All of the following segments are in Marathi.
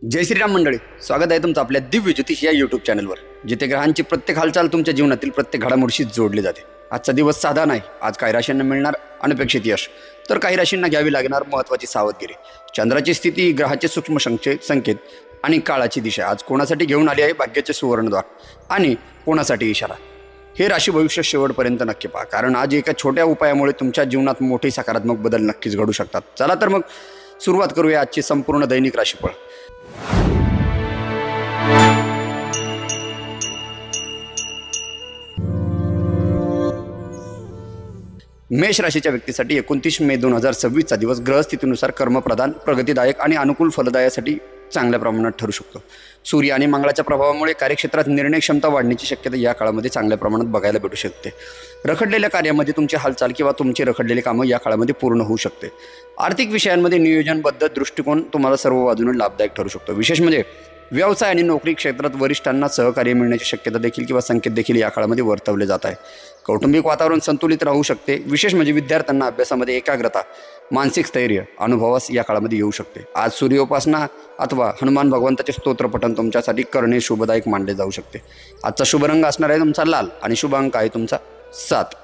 जय श्रीराम मंडळी, स्वागत आहे तुमचं आपल्या दिव्य ज्योतिष या यूट्यूब चॅनलवर, जिथे ग्रहांची प्रत्येक हालचाल तुमच्या जीवनातील प्रत्येक घडामोडीशी जोडली जाते. आजचा दिवस साधा नाही. आज काही राशींना मिळणार अनपेक्षित यश, तर काही राशींना घ्यावी लागणार महत्त्वाची सावधगिरी. चंद्राची स्थिती, ग्रहाचे सूक्ष्म संकेत आणि काळाची दिशा आज कोणासाठी घेऊन आली आहे भाग्याचे सुवर्णद्वार आणि कोणासाठी इशारा. हे राशी भविष्य शेवटपर्यंत नक्की पहा, कारण आज एका छोट्या उपायामुळे तुमच्या जीवनात मोठे सकारात्मक बदल नक्कीच घडू शकतात. चला तर मग सुरुवात करूया आजची संपूर्ण दैनिक राशीफळ. मेष राशीच्या व्यक्तीसाठी 29 मे 2026चा दिवस ग्रहस्थितीनुसार कर्मप्रधान, प्रगतीदायक आणि अनुकूल फलदायासाठी चांगल्या प्रमाणात ठरू शकतो. सूर्य आणि मंगळाच्या प्रभावामुळे कार्यक्षेत्रात निर्णय क्षमता वाढण्याची शक्यता या काळामध्ये चांगल्या प्रमाणात बघायला भेटू शकते. रखडलेल्या कार्यामध्ये तुमची हालचाल किंवा तुमची रखडलेली कामं या काळामध्ये पूर्ण होऊ शकते. आर्थिक विषयांमध्ये नियोजनबद्ध दृष्टिकोन तुम्हाला सर्व बाजूने लाभदायक ठरू शकतो. विशेष म्हणजे व्यवसाय आणि नोकरी क्षेत्रात वरिष्ठांना सहकार्य मिळण्याची शक्यता देखील किंवा संकेत देखील या काळामध्ये वर्तवले जात आहे. कौटुंबिक वातावरण संतुलित राहू शकते. विशेष म्हणजे विद्यार्थ्यांना अभ्यासामध्ये एकाग्रता, मानसिक स्थैर्य अनुभवास या काळामध्ये येऊ शकते. आज सूर्योपासना अथवा हनुमान भगवंताचे स्तोत्रपठण तुमच्यासाठी करणे शुभदायक मानले जाऊ शकते. आजचा शुभ रंग असणार आहे तुमचा लाल आणि शुभ अंक आहे तुमचा 7.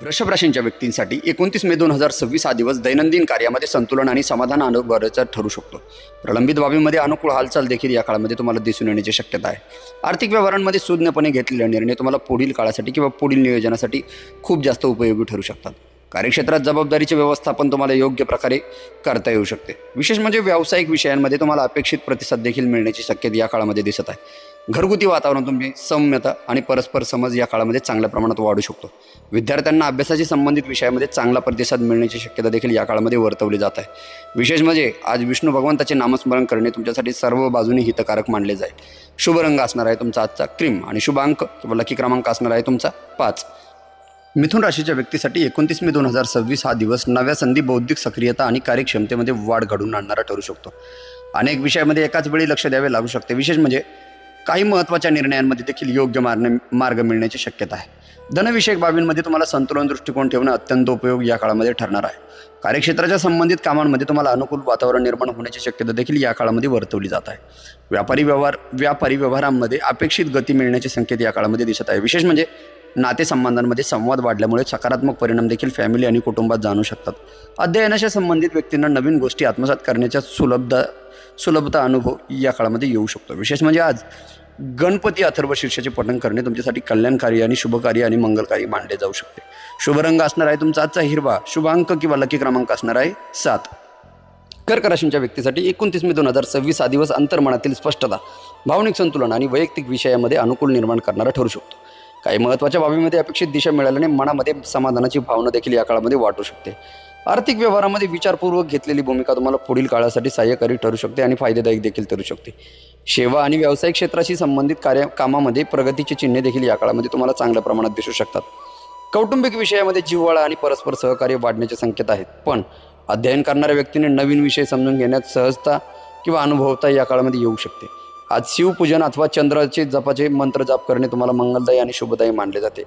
वृषभ राशींच्या व्यक्तींसाठी 29 मे 2026 हा दिवस दैनंदिन कार्यामध्ये संतुलन आणि समाधान अनुभवाचा ठरू शकतो. प्रलंबित बाबीमध्ये अनुकूल हालचाल देखील या काळामध्ये तुम्हाला दिसून येण्याची शक्यता आहे. आर्थिक व्यवहारांमध्ये सुज्ञपणे घेतलेले निर्णय तुम्हाला पुढील काळासाठी किंवा पुढील नियोजनासाठी खूप जास्त उपयोगी ठरू शकतात. कार्यक्षेत्रात जबाबदारीचे व्यवस्थापन तुम्हाला योग्य प्रकारे करता येऊ शकते. विशेष म्हणजे व्यावसायिक विषयांमध्ये तुम्हाला अपेक्षित प्रतिसाद देखील मिळण्याची शक्यता या काळामध्ये दिसत आहे. घरगुती वातावरण तुमची सौम्यता आणि परस्पर समज या काळामध्ये चांगल्या प्रमाणात वाढू शकतो. विद्यार्थ्यांना अभ्यासाशी संबंधित विषयामध्ये चांगला प्रतिसाद मिळण्याची शक्यता देखील या काळामध्ये वर्तवली जात आहे. विशेष म्हणजे आज विष्णू भगवंताचे नामस्मरण करणे तुमच्यासाठी सर्व बाजूने हितकारक मानले जाईल. शुभ रंग असणार आहे तुमचा आजचा क्रीम आणि शुभ अंक किंवा लकी क्रमांक असणार आहे तुमचा 5. मिथुन राशीच्या व्यक्तीसाठी 29 मे 2026 हा दिवस नव्या संधी, बौद्धिक सक्रियता आणि कार्यक्षमतेमध्ये वाढ घडवून आणणारा ठरू शकतो. अनेक विषयामध्ये एकाच वेळी लक्ष द्यावे लागू शकते. विशेष म्हणजे काही महत्त्वाच्या निर्णयांमध्ये देखील योग्य मार्ग मिळण्याची शक्यता आहे. धनविषयक बाबींमध्ये तुम्हाला संतुलन दृष्टिकोन ठेवणं अत्यंत उपयोगी या काळामध्ये ठरणार आहे. कार्यक्षेत्राच्या संबंधित कामांमध्ये तुम्हाला अनुकूल वातावरण निर्माण होण्याची शक्यता देखील या काळामध्ये वर्तवली जात आहे. व्यापारी व्यवहारांमध्ये अपेक्षित गती मिळण्याचे संकेत या काळामध्ये दिसत आहे. विशेष म्हणजे नातेसंबंधांमध्ये संवाद वाढल्यामुळे सकारात्मक परिणाम देखील फॅमिली आणि कुटुंबात जाणू शकतात. अध्ययनाशी संबंधित व्यक्तींना नवीन गोष्टी आत्मसात करण्याच्या सुलभता अनुभव या काळामध्ये येऊ शकतो. विशेष म्हणजे आज गणपती अथर्व शीर्षाचे पठण करणे तुमच्यासाठी कल्याणकारी आणि शुभकारी आणि मंगलकारी मानले जाऊ शकते. शुभ रंग असणार आहे तुमचा आजचा हिरवा, शुभ अंक किंवा लकी क्रमांक असणार आहे 7. कर्क राशींच्या व्यक्तीसाठी 29 मे 2026 हा दिवस अंतर्मनातील स्पष्टता, भावनिक संतुलन आणि वैयक्तिक विषयामध्ये अनुकूल निर्माण करणारा ठरू शकतो. काही महत्त्वाच्या बाबीमध्ये अपेक्षित दिशा मिळाल्याने मनामध्ये समाधानाची भावना देखील या काळामध्ये वाटू शकते. आर्थिक व्यवहारामध्ये विचारपूर्वक घेतलेली भूमिका तुम्हाला पुढील काळासाठी सहाय्यकारी ठरू शकते आणि फायदेदायक देखील ठरू शकते. सेवा आणि व्यावसायिक क्षेत्राशी संबंधित कामामध्ये प्रगतीची चिन्हे देखील या काळामध्ये तुम्हाला चांगल्या प्रमाणात दिसू शकतात. कौटुंबिक विषयामध्ये जिव्हाळा आणि परस्पर सहकार्य वाढण्याचे संकेत आहेत. पण अध्ययन करणाऱ्या व्यक्तीने नवीन विषय समजून घेण्यात सहजता किंवा अनुभवता या काळामध्ये येऊ शकते. आज शिवपूजन अथवा चंद्राचे जपाचे मंत्र जाप करणे तुम्हाला मंगलदायी आणि शुभदायी मानले जाते.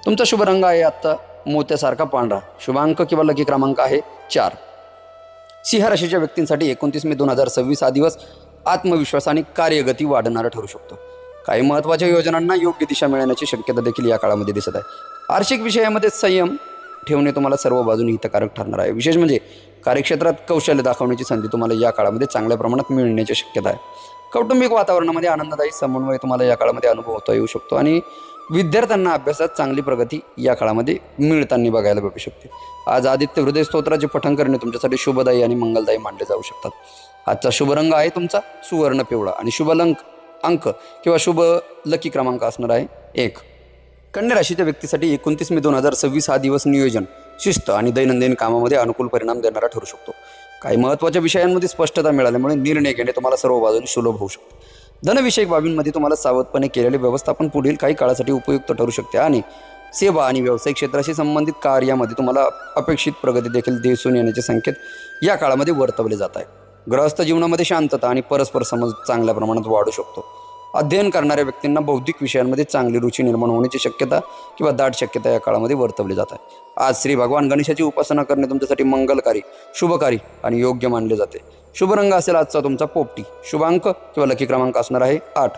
तुमचा शुभ रंग आहे आत्ता मोत्यासारखा पांढरा, शुभ अंक किंवा लकी क्रमांक आहे 4. सिंह राशीच्या व्यक्तींसाठी 29 मे 2026 हा दिवस आत्मविश्वास आणि कार्यगती वाढवणारा ठरू शकतो. काही महत्त्वाच्या योजनांना योग्य दिशा मिळण्याची शक्यता देखील या काळामध्ये दिसत आहे. आर्थिक विषयामध्ये संयम ठेवणे तुम्हाला सर्व बाजूने हितकारक ठरणार आहे. विशेष म्हणजे कार्यक्षेत्रात कौशल्य दाखवण्याची संधी तुम्हाला या काळामध्ये चांगल्या प्रमाणात मिळण्याची शक्यता आहे. कौटुंबिक वातावरणामध्ये आनंददायी समन्वय तुम्हाला या काळामध्ये अनुभवता येऊ शकतो आणि विद्यार्थ्यांना अभ्यासात चांगली प्रगती या काळामध्ये मिळताना बघायला भेटू शकते. आज आदित्य हृदय स्तोत्राचे पठण करणे तुमच्यासाठी शुभदायी आणि मंगलदायी मानले जाऊ शकतात. आजचा शुभ रंग आहे तुमचा सुवर्ण पिवळा आणि शुभ अंक किंवा शुभ लकी क्रमांक असणार आहे 1. कन्या राशीच्या व्यक्तीसाठी 29 मे 2026 हा दिवस नियोजन, शिस्त आणि दैनंदिन कामामध्ये अनुकूल परिणाम देणारा ठरू शकतो. काही महत्त्वाच्या विषयांमध्ये स्पष्टता मिळाल्यामुळे निर्णय घेणे तुम्हाला सर्व बाजूने सुलभ होऊ शकते. धनविषयक बाबींमध्ये तुम्हाला सावधपणे केलेले व्यवस्थापन पुढील काही काळासाठी उपयुक्त ठरू शकते आणि सेवा आणि व्यावसायिक क्षेत्राशी संबंधित कार्यामध्ये तुम्हाला अपेक्षित प्रगती देखील दिसून येण्याचे संकेत या काळामध्ये वर्तवले जात आहे. गृहस्थ जीवनामध्ये शांतता आणि परस्पर समज चांगल्या प्रमाणात वाढू शकतो. अध्ययन करणाऱ्या व्यक्तींना बौद्धिक विषयांमध्ये चांगली रुची निर्माण होण्याची शक्यता किंवा दाट शक्यता या काळामध्ये वर्तवली जात आहे. आज श्री भगवान गणेशाची उपासना करणे तुमच्यासाठी मंगलकारी, शुभकारी आणि योग्य मानले जाते. शुभ रंग असेल आजचा तुमचा पोपटी. शुभ अंक किंवा लकी क्रमांक असणार आहे 8.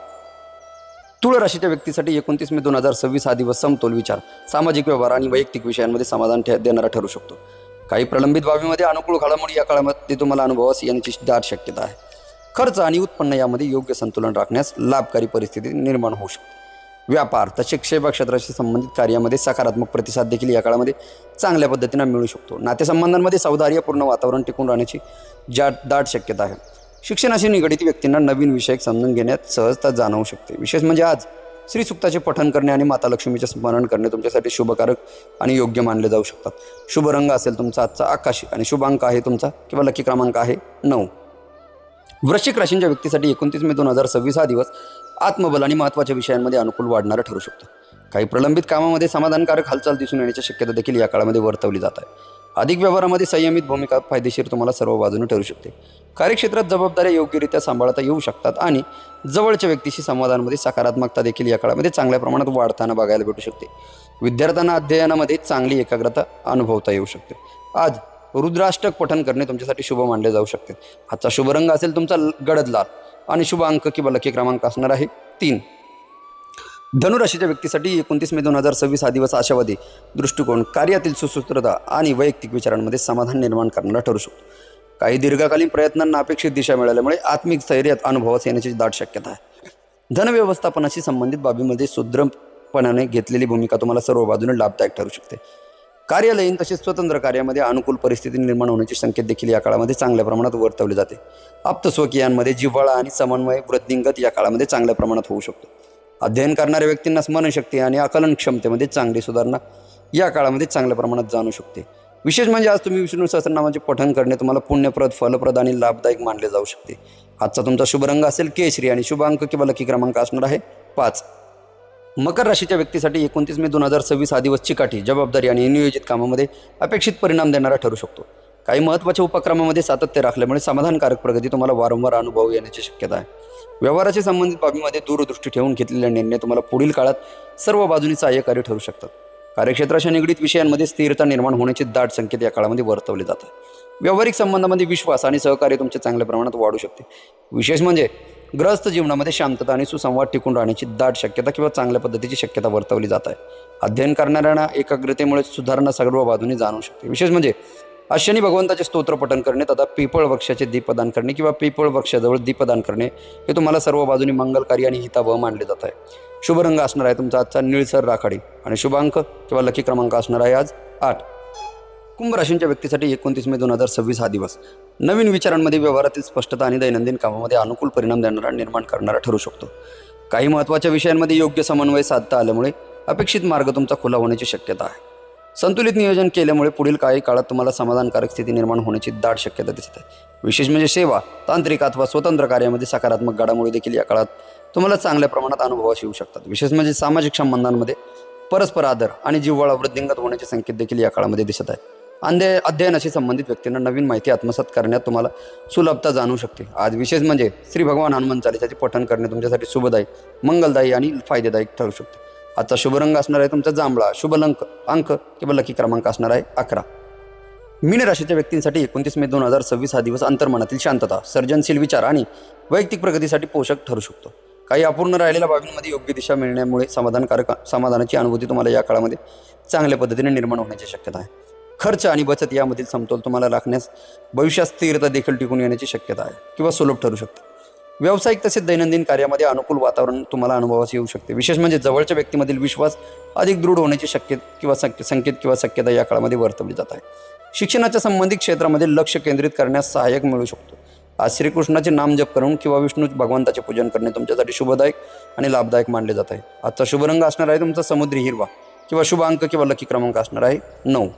तुळ राशीच्या व्यक्तीसाठी 29 मे 2026 हा दिवस समतोल विचार, सामाजिक व्यवहार आणि वैयक्तिक विषयांमध्ये समाधान देणारा ठरू शकतो. काही प्रलंबित बाबीमध्ये अनुकूल घडामोडी या काळामध्ये तुम्हाला अनुभवास येण्याची दाट शक्यता आहे. खर्च आणि उत्पन्न यामध्ये योग्य संतुलन राखण्यास लाभकारी परिस्थिती निर्माण होऊ शकते. व्यापार तसेच सेवा क्षेत्राशी संबंधित कार्यामध्ये सकारात्मक प्रतिसाद देखील या काळामध्ये चांगल्या पद्धतीने मिळू शकतो. नातेसंबंधांमध्ये सौहार्दपूर्ण वातावरण टिकून राहण्याची दाट शक्यता आहे. शिक्षणाशी निगडित व्यक्तींना नवीन विषय समजून घेण्यात सहजता जाणवू शकते. विशेष म्हणजे आज श्री सुक्ताचे पठण करणे आणि माता लक्ष्मीचे स्मरण करणे तुमच्यासाठी शुभकारक आणि योग्य मानले जाऊ शकतात. शुभ रंग असेल तुमचा आजचा आकाशी आणि शुभ अंक आहे तुमचा किंवा लकी क्रमांक आहे 9. वृश्चिक राशींच्या व्यक्तीसाठी 29 मे 2026 हा दिवस आत्मबल आणि महत्त्वाच्या विषयांमध्ये अनुकूल वाढणारा ठरू शकतो. काही प्रलंबित कामामध्ये समाधानकारक हालचाल दिसून येण्याची शक्यता देखील या काळामध्ये वर्तवली जात आहे. अधिक व्यवहारामध्ये संयमित भूमिका फायदेशीर तुम्हाला सर्व बाजूने ठरू शकते. कार्यक्षेत्रात जबाबदाऱ्या योग्यरित्या सांभाळता येऊ शकतात आणि जवळच्या व्यक्तीशी संवादांमध्ये सकारात्मकता देखील या काळामध्ये चांगल्या प्रमाणात वाढताना बघायला भेटू शकते. विद्यार्थ्यांना अध्ययनामध्ये चांगली एकाग्रता अनुभवता येऊ शकते. आज रुद्राष्टक पठण करणे तुमच्यासाठी शुभ मानले जाऊ शकते. आजचा शुभ रंग असेल तुमचा गडद लाल आणि शुभ अंक किंवा लकी क्रमांक असणार आहे 3. धनुराशीच्या व्यक्तीसाठी 29 मे 2026 हा दिवस आशावादी दृष्टिकोन, कार्यातील सुसूत्रता आणि वैयक्तिक विचारांमध्ये समाधान निर्माण करणारा ठरू शकतो. काही दीर्घकालीन प्रयत्नांना अपेक्षित दिशा मिळाल्यामुळे आत्मिक स्थैर्यात अनुभवास येण्याची दाट शक्यता आहे. धनव्यवस्थापनाशी संबंधित बाबीमध्ये सुदृढपणाने घेतलेली भूमिका तुम्हाला सर्व बाजूने लाभदायक ठरू शकते. कार्यालयीन तसेच स्वतंत्र कार्यामध्ये अनुकूल परिस्थिती निर्माण होण्याचे संकेत देखील या काळामध्ये चांगल्या प्रमाणात वर्तवले जाते. आप्तस्वकीयांमध्ये जिव्हाळा आणि समन्वय वृद्धिंगत या काळामध्ये चांगल्या प्रमाणात होऊ शकतो. अध्ययन करणाऱ्या व्यक्तींना स्मरणशक्ती आणि आकलन क्षमतेमध्ये चांगली सुधारणा या काळामध्ये चांगल्या प्रमाणात जाणू शकते. विशेष म्हणजे आज तुम्ही विष्णू सहस्रनामाचे पठण करणे तुम्हाला पुण्यप्रद, फलप्रद आणि लाभदायक मानले जाऊ शकते. आजचा तुमचा शुभ रंग असेल केशरी आणि शुभ अंक किंवा लकी क्रमांक असणार आहे 5. मकर राशीच्या व्यक्तीसाठी 29 मे 2026 हा दिवस चिकाटी, जबाबदारी आणि नियोजित कामामध्ये अपेक्षित परिणाम देणारा ठरू शकतो. काही महत्त्वाच्या उपक्रमामध्ये सातत्य राखल्यामुळे समाधानकारक प्रगती तुम्हाला वारंवार अनुभव येण्याची शक्यता आहे. व्यवहाराशी संबंधित बाबीमध्ये दूरदृष्टी ठेवून घेतलेले निर्णय तुम्हाला पुढील काळात सर्व बाजूनी सहाय्यकारी ठरू शकतात. कार्यक्षेत्राशी निगडीत विषयांमध्ये स्थिरता निर्माण होण्याचे दाट संकेत या काळामध्ये वर्तवले जातात. व्यावहारिक संबंधामध्ये विश्वास आणि सहकार्य तुमचे चांगल्या प्रमाणात वाढू शकते. विशेष म्हणजे गृहस्थ जीवनामध्ये शांतता आणि सुसंवाद टिकून राहण्याची दाट शक्यता किंवा चांगल्या पद्धतीची शक्यता वर्तवली जात आहे. अध्ययन करणाऱ्यांना एकाग्रतेमुळे सुधारणा सर्व बाजूने जाणवू शकते. विशेष म्हणजे आज शनी भगवंताचे स्तोत्र पठण करणे तथा पीपळ वृक्षाचे दीपदान करणे किंवा पीपळ वृक्षाजवळ दीपदान करणे हे तुम्हाला सर्व बाजूनी मंगलकारी आणि हितावह मानले जात आहे. शुभ रंग असणार आहे तुमचा आजचा निळसर राखाडी आणि शुभ अंक किंवा लकी क्रमांक असणार आहे आज 8. कुंभ राशींच्या व्यक्तीसाठी 29 मे 2026 हा दिवस नवीन विचारांमध्ये, व्यवहारातील स्पष्टता आणि दैनंदिन कामामध्ये अनुकूल परिणाम निर्माण करणारा ठरू शकतो. काही महत्त्वाच्या विषयांमध्ये योग्य समन्वय साधता आल्यामुळे अपेक्षित मार्ग तुमचा खुला होण्याची शक्यता आहे. संतुलित नियोजन केल्यामुळे पुढील काही काळात तुम्हाला समाधानकारक स्थिती निर्माण होण्याची दाट शक्यता दिसत आहे. विशेष म्हणजे सेवा, तांत्रिक अथवा स्वतंत्र कार्यामध्ये सकारात्मक घडामोडी देखील या काळात तुम्हाला चांगल्या प्रमाणात अनुभवास येऊ शकतात. विशेष म्हणजे सामाजिक संबंधांमध्ये परस्पर आदर आणि जिव्हाळा वृद्धिंगत होण्याचे संकेत देखील या काळामध्ये दिसत आहे. अध्ययनाशी संबंधित व्यक्तींना नवीन माहिती आत्मसात करण्यात तुम्हाला सुलभता जाणवू शकते. आज विशेष म्हणजे श्री भगवान हनुमान चालीसाचे पठण करणे तुमच्यासाठी शुभदायी, मंगलदायी आणि फायदेदायक ठरू शकते. आजचा शुभ रंग असणार आहे तुमचा जांभळा, शुभ अंक किंवा लकी क्रमांक असणार आहे 11. मीन राशीच्या व्यक्तींसाठी 29 मे 2026 हा दिवस अंतर्मनातील शांतता, सर्जनशील विचार आणि वैयक्तिक प्रगतीसाठी पोषक ठरू शकतो. काही अपूर्ण राहिलेल्या बाबींमध्ये योग्य दिशा मिळण्यामुळे समाधानाची अनुभूती तुम्हाला या काळामध्ये चांगल्या पद्धतीने निर्माण होण्याची शक्यता आहे. खर्च आणि बचत यामधील समतोल तुम्हाला राखण्यास भविष्यात स्थिरता देखील टिकून येण्याची शक्यता आहे किंवा सुलभ ठरू शकते. व्यावसायिक तसेच दैनंदिन कार्यामध्ये अनुकूल वातावरण तुम्हाला अनुभवास येऊ शकते. विशेष म्हणजे जवळच्या व्यक्तीमधील विश्वास अधिक दृढ होण्याची संकेत किंवा शक्यता या काळामध्ये वर्तवली जात आहे. शिक्षणाच्या संबंधित क्षेत्रामध्ये लक्ष केंद्रित करण्यास सहाय्यक मिळू शकतो. आज श्रीकृष्णाचे नाम जप करून किंवा विष्णू भगवंताचे पूजन करणे तुमच्यासाठी शुभदायक आणि लाभदायक मानले जात आहे. आजचा शुभ रंग असणार आहे तुमचा समुद्री हिरवा किंवा शुभ अंक किंवा लकी क्रमांक असणार आहे 9.